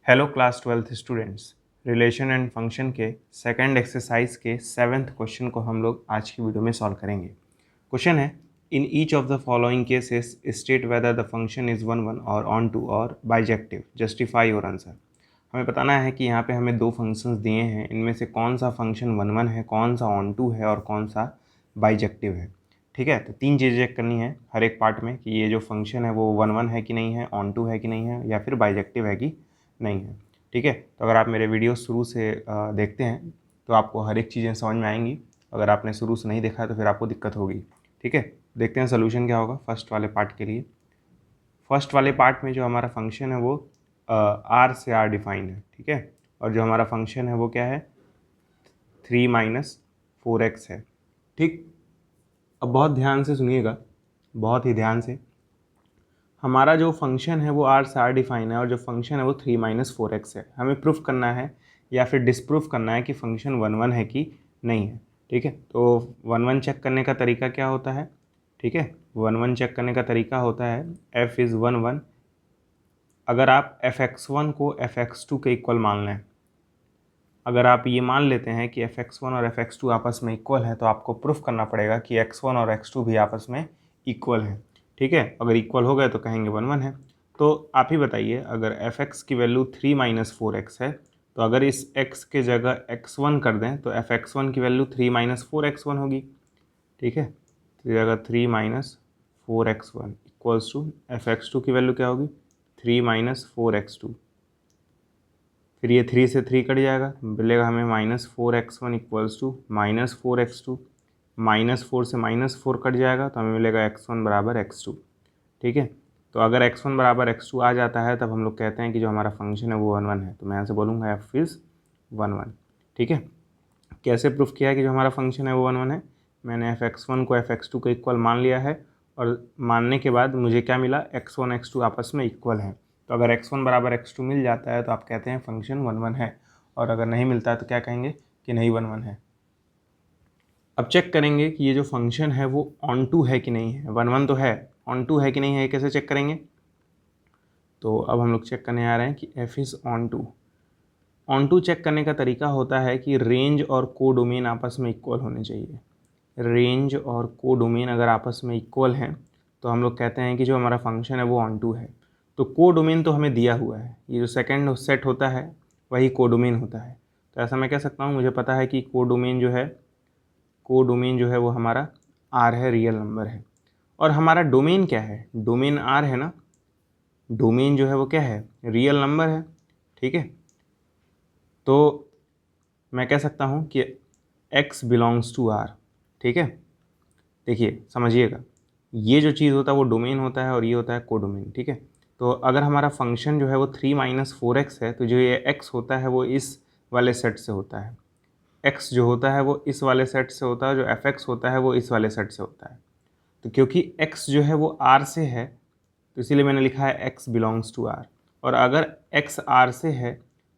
Hello class 12th students. Relation and function के second exercise के 7th question को हम लोग आज की वीडियो में सॉल्व करेंगे। क्वेश्चन है, in each of the following cases state whether the function is one one और ऑन टू और बाइजेक्टिव, जस्टिफाई योर आंसर। हमें बताना है कि यहाँ पे हमें दो फंक्शंस दिए हैं, इनमें से कौन सा फंक्शन वन वन है, कौन सा ऑन टू है और कौन सा बाइजेक्टिव है। ठीक है, तो तीन चीज़ें चेक करनी है हर एक पार्ट में कि ये जो फंक्शन है वो वन वन है कि नहीं है, ऑन टू है कि नहीं है, या फिर बाइजेक्टिव है कि नहीं है। ठीक है, तो अगर आप मेरे वीडियो शुरू से देखते हैं तो आपको हर एक चीज़ें समझ में आएंगी। अगर आपने शुरू से नहीं देखा है तो फिर आपको दिक्कत होगी। ठीक है, देखते हैं सोल्यूशन क्या होगा फर्स्ट वाले पार्ट के लिए। फर्स्ट वाले पार्ट में जो हमारा फंक्शन है वो आर से आर डिफाइंड है। ठीक है, और जो हमारा फंक्शन है वो क्या है, 3-4x है। ठीक, अब बहुत ध्यान से सुनिएगा, बहुत ही ध्यान से। हमारा जो फंक्शन है वो आर से आर डिफाइन है और जो फंक्शन है वो 3-4x है। हमें प्रूफ करना है या फिर डिसप्रूफ करना है कि फंक्शन वन वन है कि नहीं है। ठीक है, तो वन वन चेक करने का तरीका क्या होता है। ठीक है, वन वन चेक करने का तरीका होता है f इज़ वन वन। अगर आप fx1 को fx2 के इक्वल मान लें, अगर आप ये मान लेते हैं कि fx1 और fx2 आपस में इक्वल है, तो आपको प्रूफ करना पड़ेगा कि x1 और x2 भी आपस में इक्वल है। ठीक है, अगर इक्वल हो गए तो कहेंगे वन वन है। तो आप ही बताइए, अगर fx की वैल्यू 3-4x है, तो अगर इस x के जगह x1 कर दें तो fx1 की वैल्यू 3-4x1 होगी। ठीक है, तो अगर 3-4x1 इक्वल्स टू fx2 की वैल्यू क्या होगी, 3-4x2। फिर ये 3 से 3 कट जाएगा, मिलेगा हमें -4x1 इक्वल्स टू -4x2। -4 से -4 कट जाएगा तो हमें मिलेगा x1 बराबर x2। ठीक है, तो अगर x1 बराबर x2 आ जाता है तब हम लोग कहते हैं कि जो हमारा फंक्शन है वो वन वन है। तो मैं यहाँ से बोलूँगा f इज़ वन वन। ठीक है, कैसे प्रूफ किया है कि जो हमारा फंक्शन है वो वन वन है। मैंने fx1 को fx2 के इक्वल मान लिया है और मानने के बाद मुझे क्या मिला, x1 x2 आपस में इक्वल है। तो अगर x1 बराबर x2 मिल जाता है तो आप कहते हैं फंक्शन वन वन है, और अगर नहीं मिलता है तो क्या कहेंगे कि नहीं वन वन है। अब चेक करेंगे कि ये जो फंक्शन है वो ऑन टू है कि नहीं है। वन वन तो है, ऑन टू है कि नहीं है, कैसे चेक करेंगे। तो अब हम लोग चेक करने आ रहे हैं कि f is onto. Onto check करने का तरीका होता है कि रेंज और कोडोमेन आपस में इक्वल होने चाहिए। रेंज और कोडोमेन अगर आपस में इक्वल हैं तो हम लोग कहते हैं कि जो हमारा फंक्शन है वो ऑन टू है। तो कोडोमेन तो हमें दिया हुआ है, ये जो सेकंड सेट होता है वही कोडोमेन होता है। तो ऐसा मैं कह सकता हूँ, मुझे पता है कि कोडोमेन जो है वो हमारा आर है, रियल नंबर है। और हमारा डोमेन क्या है, डोमेन आर है ना, डोमेन जो है वो क्या है, रियल नंबर है। ठीक है, तो मैं कह सकता हूँ कि x बिलोंग्स टू r। ठीक है, देखिए समझिएगा, ये जो चीज़ होता है वो डोमेन होता है और ये होता है कोडोमेन। ठीक है, तो अगर हमारा फंक्शन जो है वो 3-4x है तो जो ये x होता है वो इस वाले सेट से होता है, x जो होता है वो इस वाले सेट से होता है, जो fx होता है वो इस वाले सेट से होता है। तो क्योंकि x जो है वो r से है तो इसीलिए मैंने लिखा है x बिलोंग्स टू r। और अगर x r से है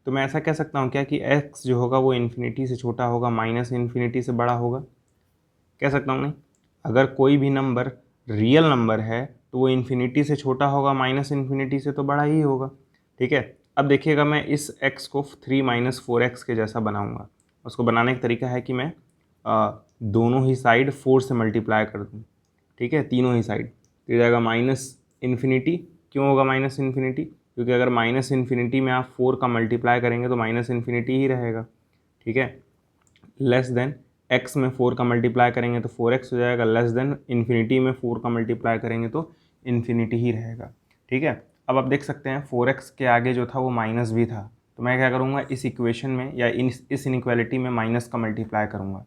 तो मैं ऐसा कह सकता हूँ क्या कि x जो होगा वो इन्फिनिटी से छोटा होगा, माइनस इन्फिनिटी से बड़ा होगा, कह सकता हूँ नहीं। अगर कोई भी नंबर रियल नंबर है तो वो इन्फिनिटी से छोटा होगा, माइनस इन्फिनिटी से तो बड़ा ही होगा। ठीक है, अब देखिएगा मैं इस x को 3-4x के जैसा बनाऊंगा। उसको बनाने का तरीका है कि मैं दोनों ही साइड 4 से मल्टीप्लाई कर दूँ। ठीक है, तीनों ही साइड, तो ये जाएगा माइनस इन्फिनिटी। क्यों होगा माइनस इन्फिनिटी, क्योंकि अगर माइनस इन्फिनिटी में आप 4 का मल्टीप्लाई करेंगे तो माइनस इन्फिनिटी ही रहेगा। ठीक है, लेस देन x में 4 का मल्टीप्लाई करेंगे तो 4x हो जाएगा, लेस देन इन्फिनिटी में 4 का मल्टीप्लाई करेंगे तो इन्फिनिटी ही रहेगा। ठीक है, अब आप देख सकते हैं 4x के आगे जो था वो माइनस भी था, तो मैं क्या करूँगा, इस इक्वेशन में या इस इनइक्वालिटी में माइनस का मल्टीप्लाई करूँगा।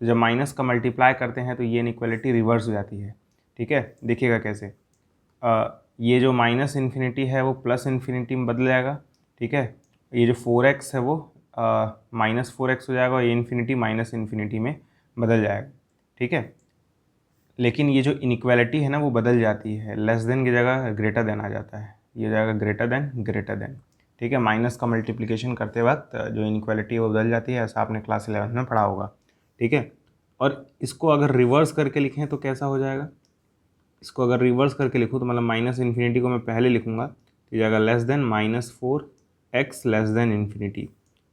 तो जब माइनस का मल्टीप्लाई करते हैं तो ये इनइक्वालिटी रिवर्स हो जाती है। ठीक है, देखिएगा कैसे, ये जो माइनस इन्फिनिटी है वो प्लस इन्फिनिटी में बदल जाएगा। ठीक है, ये जो 4x है वो -4x हो जाएगा और ये इन्फिनिटी माइनस इन्फिनिटी में बदल जाएगा। ठीक है, लेकिन ये जो इनइक्वालिटी है ना वो बदल जाती है, लेस देन की जगह ग्रेटर देन आ जाता है, ये हो जाएगा ग्रेटर देन। ठीक है, माइनस का मल्टीप्लिकेशन करते वक्त जो इनइक्वालिटी है वो बदल जाती है, ऐसा आपने क्लास 11 में पढ़ा होगा। ठीक है, और इसको अगर रिवर्स करके लिखें तो कैसा हो जाएगा, इसको अगर रिवर्स करके लिखूँ तो मतलब माइनस इन्फिनिटी को मैं पहले लिखूँगा तो जाएगा less than -4 x less than infinity.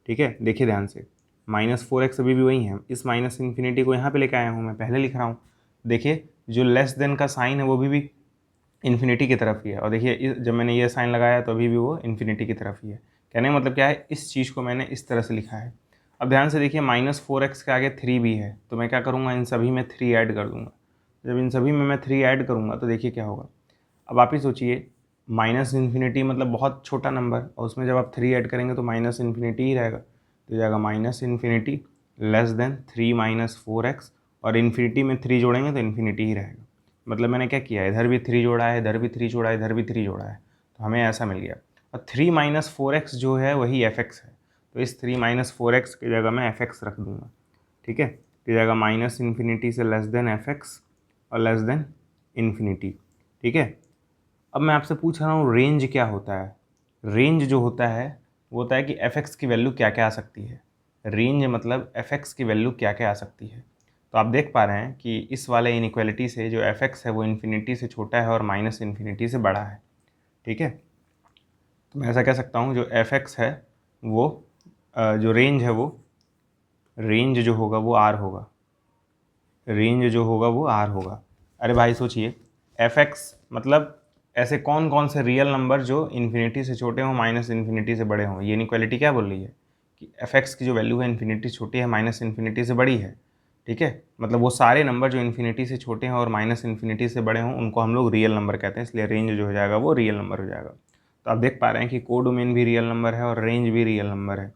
ठीक है, देखिए ध्यान से, -4x अभी भी वही है, इस माइनस इन्फिनिटी को यहाँ पे लेके आया हूँ, मैं पहले लिख रहा हूँ। देखिए जो लेस देन का साइन है वो भी इन्फिनिटी की तरफ ही है, और देखिए जब मैंने ये साइन लगाया तो अभी भी वो इन्फिनिटी की तरफ ही है। कहने का मतलब क्या है, इस चीज़ को मैंने इस तरह से लिखा है। अब ध्यान से देखिए, -4x के आगे 3 भी है, तो मैं क्या करूँगा, इन सभी में 3 ऐड कर दूँगा। जब इन सभी में मैं 3 ऐड करूँगा तो देखिए क्या होगा। अब आप ही सोचिए, माइनस इन्फिनिटी मतलब बहुत छोटा नंबर, और उसमें जब आप 3 ऐड करेंगे तो माइनस इन्फिनिटी ही रहेगा, तो जाएगा minus infinity less than 3 - 4x, और इन्फिनिटी में 3 जोड़ेंगे तो इन्फिनिटी ही रहेगा। मतलब मैंने क्या किया, इधर भी 3 जोड़ा है, इधर भी 3 जोड़ा है, इधर भी 3 जोड़ा है, तो हमें ऐसा मिल गया। और 3 - 4x जो है वही fx है, तो इस 3 - 4x की जगह मैं fx रख दूंगा। ठीक है, तो जाएगा माइनस इन्फिनिटी से लेस देन fx और लेस देन इन्फिनिटी। ठीक है, अब मैं आपसे पूछ रहा हूँ रेंज क्या होता है। रेंज जो होता है वो होता है कि fx की वैल्यू क्या क्या आ सकती है। रेंज मतलब fx की वैल्यू क्या क्या आ सकती है। तो आप देख पा रहे हैं कि इस वाले इनइक्वालिटी से जो fx है वो इन्फिनिटी से छोटा है और माइनस इन्फिनिटी से बड़ा है। ठीक है, तो मैं ऐसा कह सकता हूँ जो fx है वो जो रेंज है, वो रेंज जो होगा वो r होगा। रेंज जो होगा वो r होगा। अरे भाई सोचिए, fx मतलब ऐसे कौन कौन से रियल नंबर जो इन्फिनिटी से छोटे हों माइनस इन्फिनिटी से बड़े हों। ये इनइक्वालिटी क्या बोल रही है कि fx की जो वैल्यू है इन्फिनिटी छोटी है, माइनस इन्फिनिटी से बड़ी है। ठीक है, मतलब वो सारे नंबर जो इन्फिनिटी से छोटे हैं और माइनस इन्फिनिटी से बड़े हों उनको हम लोग रियल नंबर कहते हैं, इसलिए रेंज जो हो जाएगा वो रियल नंबर हो जाएगा। तो आप देख पा रहे हैं कि कोडोमेन भी रियल नंबर है और रेंज भी रियल नंबर है।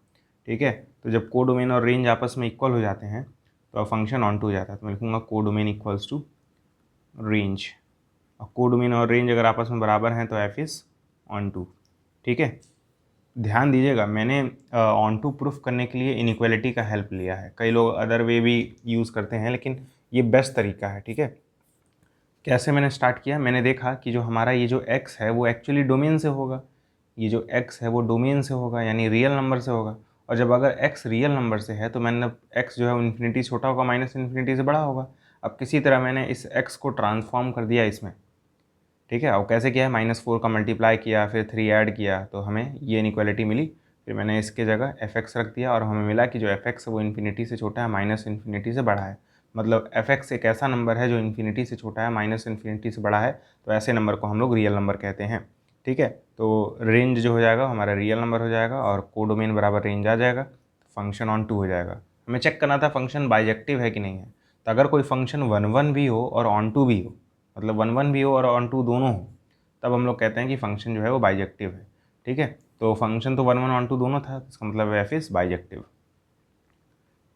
ठीक है, तो जब कोडोमेन और रेंज आपस में इक्वल हो जाते हैं तो फंक्शन ऑन टू हो जाता है, तो मैं लिखूँगा कोडोमेन इक्वल्स टू रेंज। और कोडोमेन और रेंज अगर आपस में बराबर हैं तो एफ इज़ ऑन टू। ठीक है, ध्यान दीजिएगा, मैंने ऑन टू प्रूफ करने के लिए इनइक्वालिटी का हेल्प लिया है। कई लोग अदर वे भी यूज़ करते हैं, लेकिन ये बेस्ट तरीका है। ठीक है, कैसे मैंने स्टार्ट किया, मैंने देखा कि जो हमारा ये जो x है वो एक्चुअली डोमेन से होगा। ये जो x है वो डोमेन से होगा, यानी रियल नंबर से होगा। और जब अगर x रियल नंबर से है तो मैंने x जो है वो इन्फिनिटी छोटा होगा, माइनस इन्फिनिटी से बड़ा होगा। अब किसी तरह मैंने इस x को ट्रांसफॉर्म कर दिया इसमें। ठीक है, और कैसे किया है, -4 का मल्टीप्लाई किया, फिर 3 ऐड किया, तो हमें ये इनइक्वालिटी मिली। फिर मैंने इसके जगह fx रख दिया और हमें मिला कि जो fx है वो इन्फिनिटी से छोटा है, माइनस इन्फिनिटी से बड़ा है। मतलब fx एक ऐसा नंबर है जो इन्फिनिटी से छोटा है, माइनस इन्फिनिटी से बड़ा है, तो ऐसे नंबर को हम लोग रियल नंबर कहते हैं। ठीक है, तो रेंज जो हो जाएगा हमारा रियल नंबर हो जाएगा और कोडोमेन बराबर रेंज आ जाएगा, फंक्शन ऑन टू हो जाएगा। हमें चेक करना था फंक्शन बाइजेक्टिव है कि नहीं है। तो अगर कोई फंक्शन 1 भी हो और ऑन टू भी हो, मतलब 1 भी हो और ऑन टू दोनों हो, तब हम लोग कहते हैं कि फंक्शन जो है वो बाइजेक्टिव है। ठीक है, तो फंक्शन तो 1 ऑन टू दोनों था, इसका मतलब एफ इज़ बाइजेक्टिव।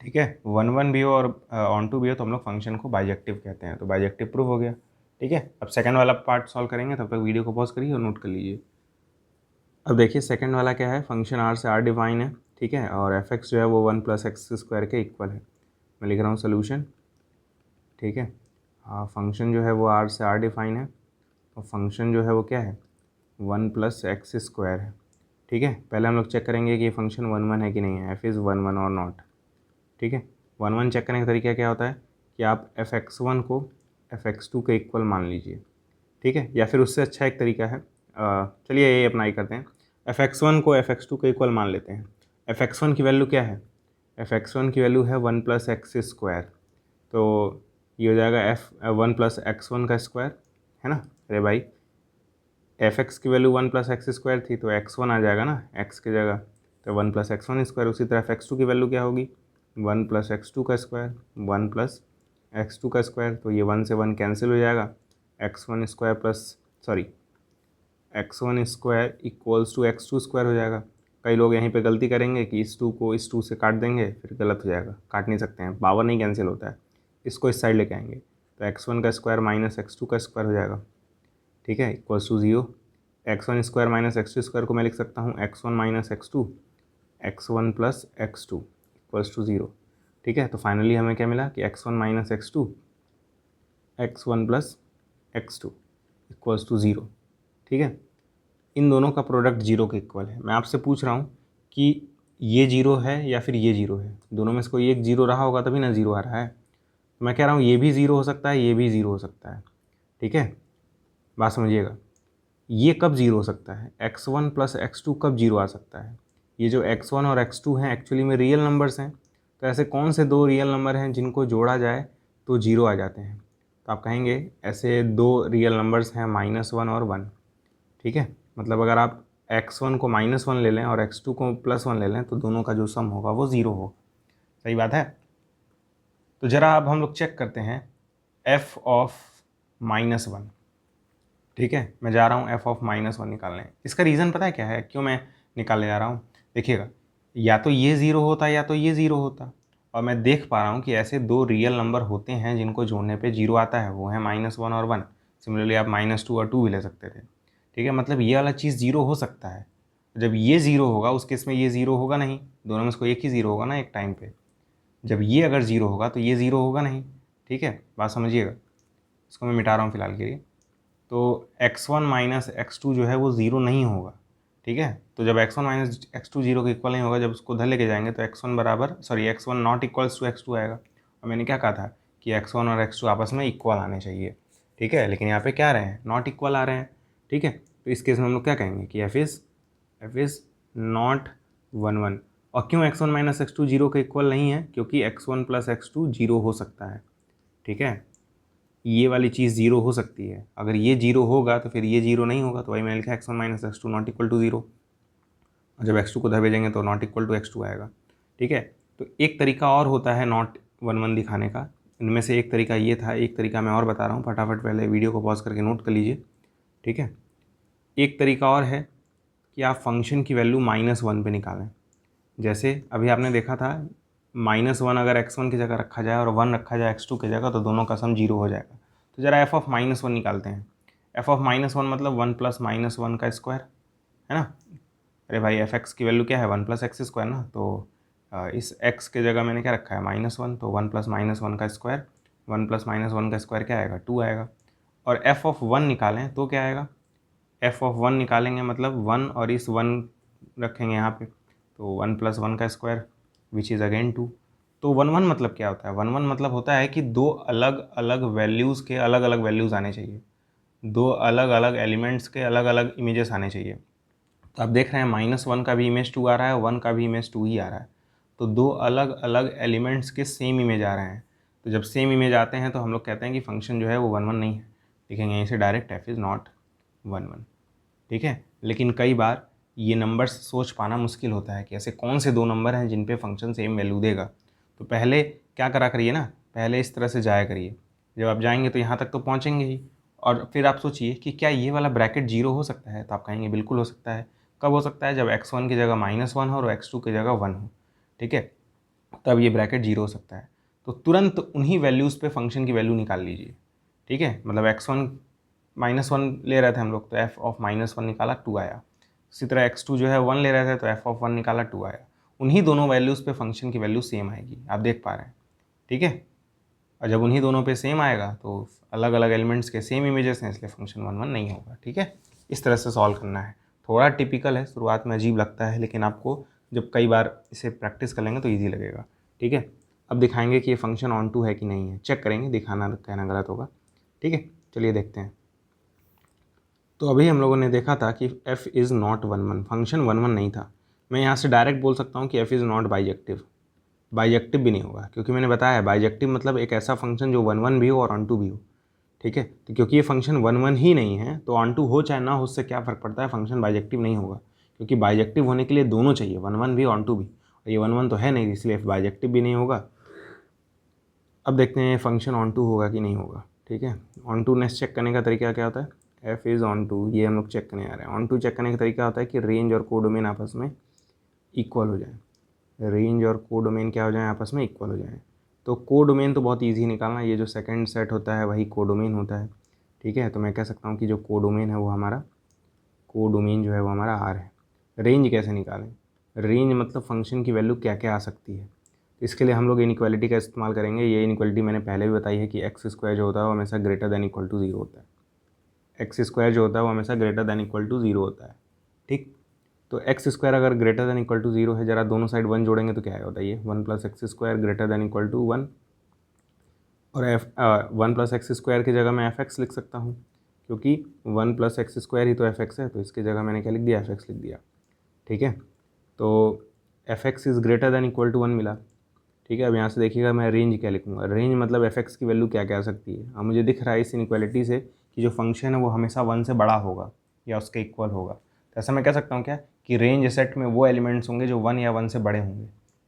ठीक है, 1 भी हो और ऑन टू भी हो तो हम लोग फंक्शन को बाइजेक्टिव कहते हैं, तो बाइजेक्टिव प्रूव हो गया। ठीक है, अब सेकंड वाला पार्ट सॉल्व करेंगे, तब तक वीडियो को पॉज करिए और नोट कर लीजिए। अब देखिए सेकंड वाला क्या है, फंक्शन आर से आर डिवाइन है। ठीक है, और एफ एक्स जो है वो 1 + x² के इक्वल है। मैं लिख रहा हूँ सोल्यूशन। ठीक है, फंक्शन जो है वो आर से आर डिफाइन है, और फंक्शन जो है वो क्या है, 1 + x² है। ठीक है, पहले हम लोग चेक करेंगे कि ये फंक्शन 1 है कि नहीं है, एफ इज़ 1 और नॉट। ठीक है, 1 चेक करने का तरीका क्या होता है कि आप f(x1) को f(x2) के इक्वल मान लीजिए। ठीक है, या फिर उससे अच्छा एक तरीका है, चलिए ये अप्लाई करते हैं। f(x1) को f(x2) के इक्वल मान लेते हैं। f(x1) की वैल्यू क्या है, f(x1) की वैल्यू है 1 + x²। तो ये हो जाएगा 1 + x1 का स्क्वायर, है ना। अरे भाई, f(x) की वैल्यू 1 + x² थी, तो x1 आ जाएगा ना x की जगह, तो 1 + x1²। उसी तरह f(x2) की वैल्यू क्या होगी, 1 + x2 का स्क्वायर, 1 + x2 का स्क्वायर। तो ये 1 से 1 कैंसिल हो जाएगा, x1² इक्वल्स टू x2² हो जाएगा। कई लोग यहीं पे गलती करेंगे कि इस 2 को इस 2 से काट देंगे, फिर गलत हो जाएगा, काट नहीं सकते हैं, पावर नहीं कैंसिल होता है। इसको इस साइड लेके आएंगे तो x1 का स्क्वायर माइनस x2 का स्क्वायर हो जाएगा। ठीक है, equals to 0। x1² minus x2² को मैं लिख सकता हूँ x1 - x2, x1 + x2 equals to 0। ठीक है, तो फाइनली हमें क्या मिला कि x1 - x2, x1 + x2 equals to 0। ठीक है, इन दोनों का प्रोडक्ट 0 के इक्वल है। मैं आपसे पूछ रहा हूँ कि ये 0 है या फिर ये 0 है, दोनों में से कोई एक 0 रहा होगा तभी ना 0 आ रहा है। तो मैं कह रहा हूँ ये भी 0 हो सकता है, ये भी 0 हो सकता है। ठीक है, बात समझिएगा। ये कब जीरो हो सकता है, x1 प्लस x2 कब जीरो आ सकता है। ये जो x1 और x2 हैं एक्चुअली में रियल नंबर्स हैं, तो ऐसे कौन से दो रियल नंबर हैं जिनको जोड़ा जाए तो जीरो आ जाते हैं। तो आप कहेंगे ऐसे दो रियल नंबर्स हैं -1 और 1, ठीक है। मतलब अगर आप x1 को -1 ले लें और x2 को +1 ले लें तो दोनों का जो सम होगा वो ज़ीरो होगा। सही बात है। तो ज़रा अब हम लोग चेक करते हैं f ऑफ -1, ठीक है। मैं जा रहा हूँ f ऑफ -1 निकालने। इसका रीज़न पता है क्या है, क्यों मैं निकालने जा रहा हूँ। देखिएगा, या तो ये ज़ीरो होता या तो ये ज़ीरो होता, और मैं देख पा रहा हूँ कि ऐसे दो रियल नंबर होते हैं जिनको जोड़ने पे जीरो आता है, वो है -1 और 1। सिमिलरली आप -2 और 2 भी ले सकते थे, ठीक है। मतलब ये वाला चीज़ ज़ीरो हो सकता है। जब ये ज़ीरो होगा उस केस में ये ज़ीरो होगा नहीं, दोनों में से कोई एक ही ज़ीरो होगा ना एक टाइम पे। जब ये अगर ज़ीरो होगा तो ये ज़ीरो होगा नहीं, ठीक है। बात समझिएगा। इसको मैं मिटा रहा हूँ फिलहाल के लिए। तो x1 माइनस x2 जो है वो ज़ीरो नहीं होगा, ठीक है। तो जब x1 माइनस x2 जीरो के इक्वल नहीं होगा, जब उसको उधर लेके जाएंगे तो x1 not equals to x2 आएगा। और मैंने क्या कहा था कि x1 और x2 आपस में इक्वल आने चाहिए, ठीक है। लेकिन यहाँ पे क्या आ रहे हैं, नॉट इक्वल आ रहे हैं, ठीक है। तो इस केस में हम लोग क्या कहेंगे कि f इज़ नॉट 1 1। और क्यों x1 माइनस x2 जीरो के इक्वल नहीं है, क्योंकि x1 प्लस x2 जीरो हो सकता है, ठीक है। ये वाली चीज़ जीरो हो सकती है। अगर ये जीरो होगा तो फिर ये जीरो नहीं होगा, तो वही मैंने लिखा x1 minus x2 not equal to zero. और जब x2 को उधर भेजेंगे तो नॉट इक्वल टू x2 आएगा, ठीक है। तो एक तरीका और होता है नॉट 1 1 दिखाने का। इनमें से एक तरीका ये था, एक तरीका मैं और बता रहा हूँ, फटाफट पहले वीडियो को पॉज करके नोट कर लीजिए, ठीक है। एक तरीका और है कि आप फंक्शन की वैल्यू -1 पे निकालें। जैसे अभी आपने देखा था -1 अगर x1 की जगह रखा जाए और 1 रखा जाए x2 की जगह तो दोनों का सम जीरो हो जाएगा। तो ज़रा f ऑफ -1 निकालते हैं। f ऑफ -1 मतलब 1 प्लस -1 का स्क्वायर, है ना। अरे भाई एफ एक्स की वैल्यू क्या है, 1 प्लस एक्स स्क्वायर ना। तो इस x के जगह मैंने क्या रखा है, -1, तो 1 प्लस -1 का स्क्वायर, 1 प्लस -1 का स्क्वायर क्या आएगा, 2 आएगा। और f ऑफ 1 निकालें तो क्या आएगा, f ऑफ 1 निकालेंगे मतलब 1 और इस 1 रखेंगे यहाँ पे, तो 1 प्लस 1 का स्क्वायर विच इज़ अगेन 2। तो 1 1 मतलब क्या होता है, 1 1 मतलब होता है कि दो अलग अलग वैल्यूज़ के अलग अलग वैल्यूज़ आने चाहिए, दो अलग अलग एलिमेंट्स के अलग अलग इमेजेस आने चाहिए। तो आप देख रहे हैं -1 का भी इमेज 2 आ रहा है, 1 का भी इमेज 2 ही आ रहा है। तो दो अलग अलग एलिमेंट्स के सेम इमेज आ रहे हैं। तो जब सेम इमेज आते हैं तो हम लोग कहते हैं कि फंक्शन जो है वो 1 1 नहीं है। लिखेंगे यहीं से डायरेक्ट f इज़ नॉट 1 1, ठीक है। लेकिन कई बार ये नंबर्स सोच पाना मुश्किल होता है कि ऐसे कौन से दो नंबर हैं जिन पे फंक्शन सेम वैल्यू देगा। तो पहले क्या करा करिए ना, पहले इस तरह से जाया करिए। जब आप जाएंगे तो यहाँ तक तो पहुँचेंगे ही, और फिर आप सोचिए कि क्या ये वाला ब्रैकेट जीरो हो सकता है, तो आप कहेंगे बिल्कुल हो सकता है। कब हो सकता है, जब x1 की जगह -1 हो और x2 की जगह 1 हो, ठीक है, तब ये ब्रैकेट जीरो हो सकता है। तो तुरंत उन्हीं वैल्यूज़ पे फंक्शन की वैल्यू निकाल लीजिए, ठीक है। मतलब x1 -1 ले रहे थे हम लोग तो f ऑफ -1 निकाला 2 आया। इसी तरह x2 जो है 1 ले रहे थे तो f ऑफ 1 निकाला 2 आया। उन्हीं दोनों वैल्यूज़ पे फंक्शन की वैल्यू सेम आएगी, आप देख पा रहे हैं, ठीक है। और जब उन्हीं दोनों पे सेम आएगा तो अलग अलग एलिमेंट्स के सेम इमेजेस हैं, इसलिए फंक्शन 1 1 नहीं होगा, ठीक है। इस तरह से सॉल्व करना है। थोड़ा टिपिकल है, शुरुआत में अजीब लगता है, लेकिन आपको जब कई बार इसे प्रैक्टिस कर लेंगे तो ईजी लगेगा, ठीक है। अब दिखाएंगे कि ये फंक्शन ऑन टू है कि नहीं है, चेक करेंगे, दिखाना कहना गलत होगा, ठीक है। चलिए देखते हैं। तो अभी हम लोगों ने देखा था कि f इज़ नॉट 1 1, फंक्शन 1 1 नहीं था। मैं यहाँ से डायरेक्ट बोल सकता हूँ कि f is not bijective. Bijective भी नहीं होगा, क्योंकि मैंने बताया बाइजेक्टिव मतलब एक ऐसा फंक्शन जो 1 1 भी हो और ऑन टू भी हो, ठीक है। तो क्योंकि ये फंक्शन 1 1 ही नहीं है तो ऑन टू हो चाहे ना हो उससे क्या फ़र्क पड़ता है, फंक्शन बाइजेक्टिव नहीं होगा। क्योंकि बाइजेक्टिव होने के लिए दोनों चाहिए, 1 1 भी ऑन टू भी, और ये 1 1 तो है नहीं, इसलिए बाइजेक्टिव भी नहीं होगा। अब देखते हैं फंक्शन ऑन टू होगा कि नहीं होगा, ठीक है। ऑन टू नेस चेक करने का तरीका क्या होता है, f इज़ ऑन टू, ये हम लोग चेक करने आ रहे हैं। ऑन टू चेक करने का तरीका होता है कि रेंज और कोडोमेन आपस में इक्वल हो जाए, रेंज और कोडोमेन क्या हो जाए, आपस में इक्वल हो जाए। तो कोडोमेन तो बहुत इजी निकालना, ये जो सेकंड सेट होता है वही कोडोमेन होता है, ठीक है। तो मैं कह सकता हूँ कि जो कोडोमेन है वो हमारा, कोडोमेन जो है वो हमारा r है। रेंज कैसे निकालें, रेंज मतलब फंक्शन की वैल्यू क्या क्या आ सकती है। तो इसके लिए हम लोग इनइक्वालिटी का इस्तेमाल करेंगे। ये इनइक्वालिटी मैंने पहले भी बताई है कि एक्स स्क्वायर जो होता है वो हमेशा greater than equal to zero होता है। एक्स स्क्वायर जो होता है वो हमेशा greater than equal to zero होता है, ठीक। तो एक्स स्क्वायर अगर greater than equal to zero है, जरा दोनों साइड 1 जोड़ेंगे तो क्या आएगा बताइए, 1 plus x square greater than equal to 1। और 1 प्लस एक्स स्क्वायर की जगह मैं एफ एक्स लिख सकता हूँ, क्योंकि 1 + x² ही तो f(x) है, तो इसकी जगह मैंने क्या लिख दिया, f(x) लिख दिया। ठीक है, तो f(x) is greater than equal to 1 मिला। ठीक है, अब यहाँ से देखिएगा मैं रेंज क्या लिखूँगा, रेंज मतलब f(x) की वैल्यू क्या क्या आ सकती है। अब मुझे दिख रहा है इस इनइक्वालिटी से कि जो फंक्शन है वो हमेशा 1 से बड़ा होगा या उसके इक्वल होगा। तो ऐसा मैं कह सकता हूँ क्या कि रेंज सेट में वो एलिमेंट्स होंगे जो 1 या 1 से बड़े होंगे।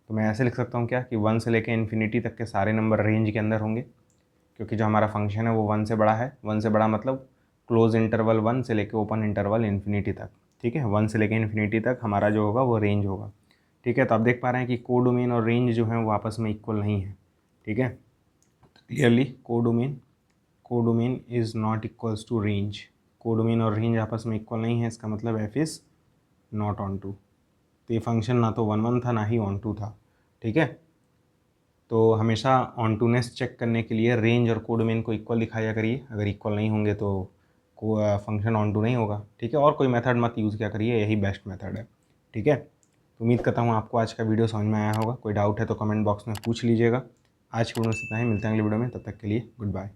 तो मैं ऐसे लिख सकता हूँ क्या कि 1 से लेकर इन्फिनिटी तक के सारे नंबर रेंज के अंदर होंगे, क्योंकि जो हमारा फंक्शन है वो 1 से बड़ा है। 1 से बड़ा मतलब क्लोज इंटरवल 1 से लेकर ओपन इंटरवल इन्फिनिटी तक। ठीक है, 1 से लेकर इन्फिनिटी तक हमारा जो होगा वो रेंज होगा। ठीक है, तो आप देख पा रहे हैं कि कोडोमेन और रेंज जो है वो आपस में इक्वल नहीं है। ठीक है, clearly codomain is not equals to range. Codomain और रेंज आपस में इक्वल नहीं है, इसका मतलब f is not onto. तो ये फंक्शन ना तो 1 1 था ना ही ऑन टू था। ठीक है, तो हमेशा ऑन टूनेस चेक करने के लिए रेंज और कोडोमेन को इक्वल दिखाया करिए। अगर इक्वल नहीं होंगे तो फंक्शन ऑन टू नहीं होगा। ठीक है, और कोई मेथड मत यूज़ किया करिए, यही बेस्ट मेथड है। ठीक है, तो उम्मीद करता हूँ आपको आज का वीडियो समझ में आया होगा। कोई डाउट है तो कमेंट बॉक्स में पूछ लीजिएगा। आज की वीडियो में इतना ही, मिलते हैं अगले वीडियो में, तब तक के लिए गुड बाय।